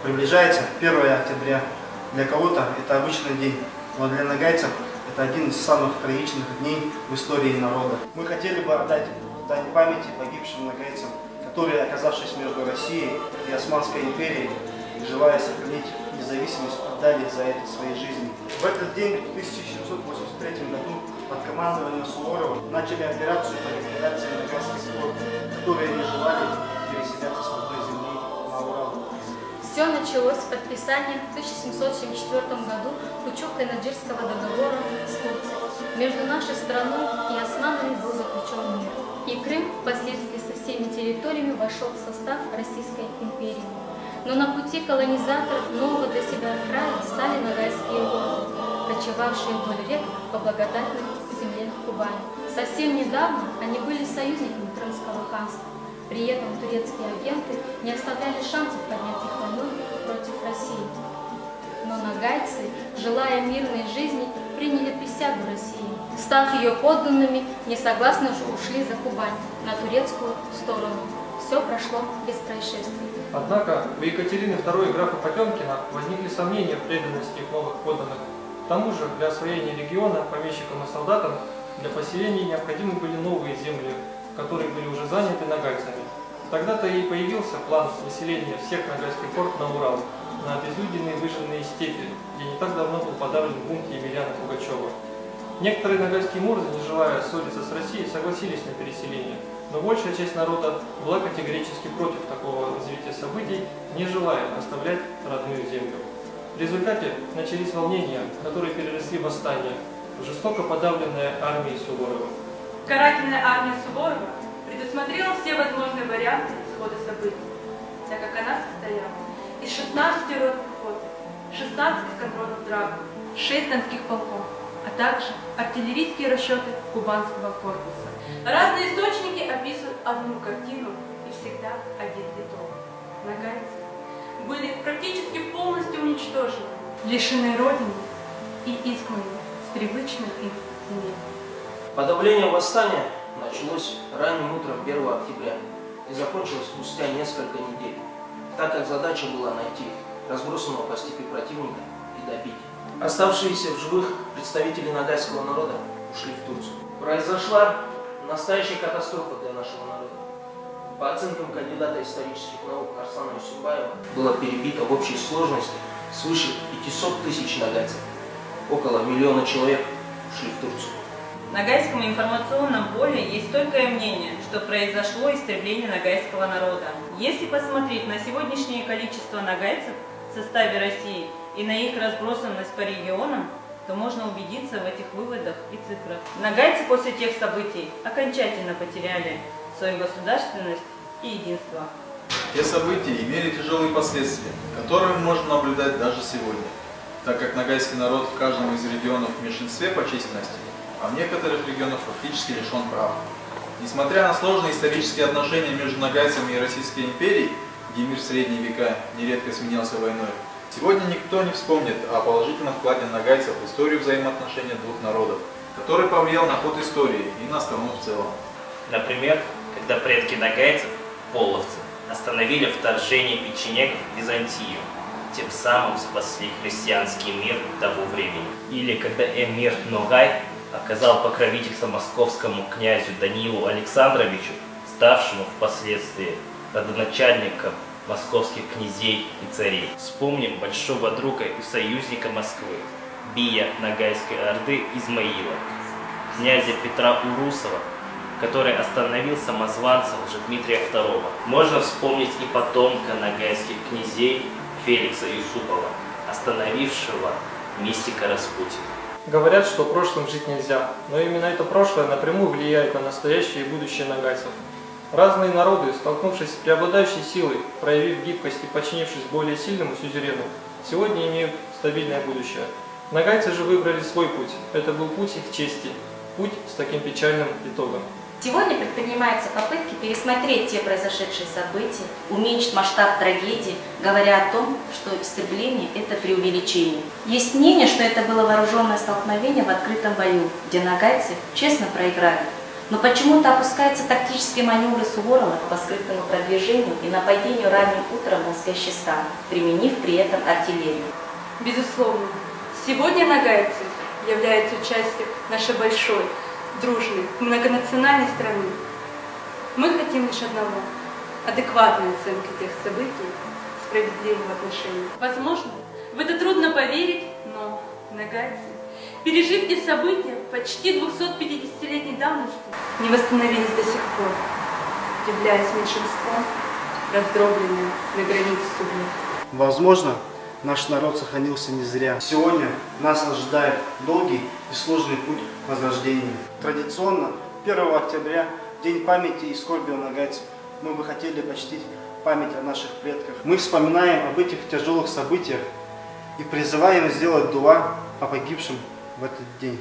Приближается 1 октября. Для кого-то это обычный день, но для нагайцев это один из самых трагичных дней в истории народа. Мы хотели бы отдать дань памяти погибшим нагайцам, которые, оказавшись между Россией и Османской империей, желая сохранить независимость, отдали за это свои жизни. В этот день, в 1783 году, под командованием Суворова начали операцию по ликвидации нагайских спор, которые не желали переселяться с одной земли на Урал. Все началось с подписания в 1774 году Кучук-Кайнадирского договора с Турцией. Между нашей страной и османами был заключен мир. И Крым впоследствии со всеми территориями вошел в состав Российской империи. Но на пути колонизаторов нового для себя края стали нагайские орды, кочевавшие вдоль рек по благодатной земле Кубани. Совсем недавно они были союзниками Крымского ханства. При этом турецкие агенты не оставляли шансов поднять их войну против России. Но нагайцы, желая мирной жизни, приняли присягу России. Став ее подданными, несогласно же ушли за Кубань, на турецкую сторону. Все прошло без происшествий. Однако у Екатерины II и графа Потемкина возникли сомнения в преданности их новых подданных. К тому же для освоения региона помещикам и солдатам для поселения необходимы были новые земли, которые были уже заняты нагайцами. Тогда-то и появился план выселения всех нагайских орд на Урал, на обезлюденные выжженные степи, где не так давно был подавлен бунт Емельяна Пугачева. Некоторые нагайские мурзы, не желая ссориться с Россией, согласились на переселение, но большая часть народа была категорически против такого развития событий, не желая оставлять родную землю. В результате начались волнения, которые переросли в восстание, жестоко подавленное армией Суворова. Карательная армия Суворова предусмотрела все возможные варианты исхода событий, так как она состояла из 16 рот пехоты, 16 эскадронов драгун, 6 донских полков, а также артиллерийские расчеты Кубанского корпуса. Разные источники описывают одну картину и всегда один итог. Нагайцы были практически полностью уничтожены, лишены родины и изгнаны с привычных им земель. Подавление восстания началось ранним утром 1 октября и закончилось спустя несколько недель, так как задача была найти разбросанного по степи противника и добить. Оставшиеся в живых представители нагайского народа ушли в Турцию. Произошла настоящая катастрофа для нашего народа. По оценкам кандидата исторических наук Арслана Юсупбаева, было перебито в общей сложности свыше 500 тысяч нагайцев. Около 1 миллиона человек ушли в Турцию. В нагайском информационном поле есть стойкое мнение, что произошло истребление нагайского народа. Если посмотреть на сегодняшнее количество нагайцев в составе России и на их разбросанность по регионам, то можно убедиться в этих выводах и цифрах. Нагайцы после тех событий окончательно потеряли свою государственность и единство. Те события имели тяжелые последствия, которые мы можем наблюдать даже сегодня, так как нагайский народ в каждом из регионов в меньшинстве по численности, а в некоторых регионах фактически лишен прав. Несмотря на сложные исторические отношения между нагайцами и Российской империей, где мир в средние века нередко сменялся войной, сегодня никто не вспомнит о положительном вкладе нагайцев в историю взаимоотношений двух народов, который повлиял на ход истории и на страну в целом. Например, когда предки нагайцев, половцы, остановили вторжение печенегов в Византию, тем самым спасли христианский мир того времени. Или когда эмир Ногай оказал покровительство московскому князю Даниилу Александровичу, ставшему впоследствии родоначальником московских князей и царей. Вспомним большого друга и союзника Москвы, бия Ногайской орды Измаила, князя Петра Урусова, который остановил самозванца Дмитрия II. Можно вспомнить и потомка ногайских князей Феликса Юсупова, остановившего мистика Распутина. Говорят, что прошлым жить нельзя, но именно это прошлое напрямую влияет на настоящее и будущее нагайцев. Разные народы, столкнувшись с преобладающей силой, проявив гибкость и подчинившись более сильному сюзерену, сегодня имеют стабильное будущее. Нагайцы же выбрали свой путь. Это был путь их чести, путь с таким печальным итогом. Сегодня предпринимаются попытки пересмотреть те произошедшие события, уменьшить масштаб трагедии, говоря о том, что истребление – это преувеличение. Есть мнение, что это было вооруженное столкновение в открытом бою, где нагайцы честно проиграли. Но почему-то опускаются тактические маневры Суворова по скрытному продвижению и нападению ранним утром на спящий стан, применив при этом артиллерию. Безусловно, сегодня нагайцы являются частью нашей большой, дружной, многонациональной страны. Мы хотим лишь одного – адекватной оценки тех событий, справедливого отношения. Возможно, в это трудно поверить, но нагайцы, пережив те события почти 250-летней давности, не восстановились до сих пор, являясь меньшинством, раздробленным на границе судьбы. Возможно, наш народ сохранился не зря. Сегодня нас ожидает долгий и сложный путь к возрождению. Традиционно 1 октября, День памяти и скорби о нагайцев, мы бы хотели почтить память о наших предках. Мы вспоминаем об этих тяжелых событиях и призываем сделать дуа о погибшем в этот день.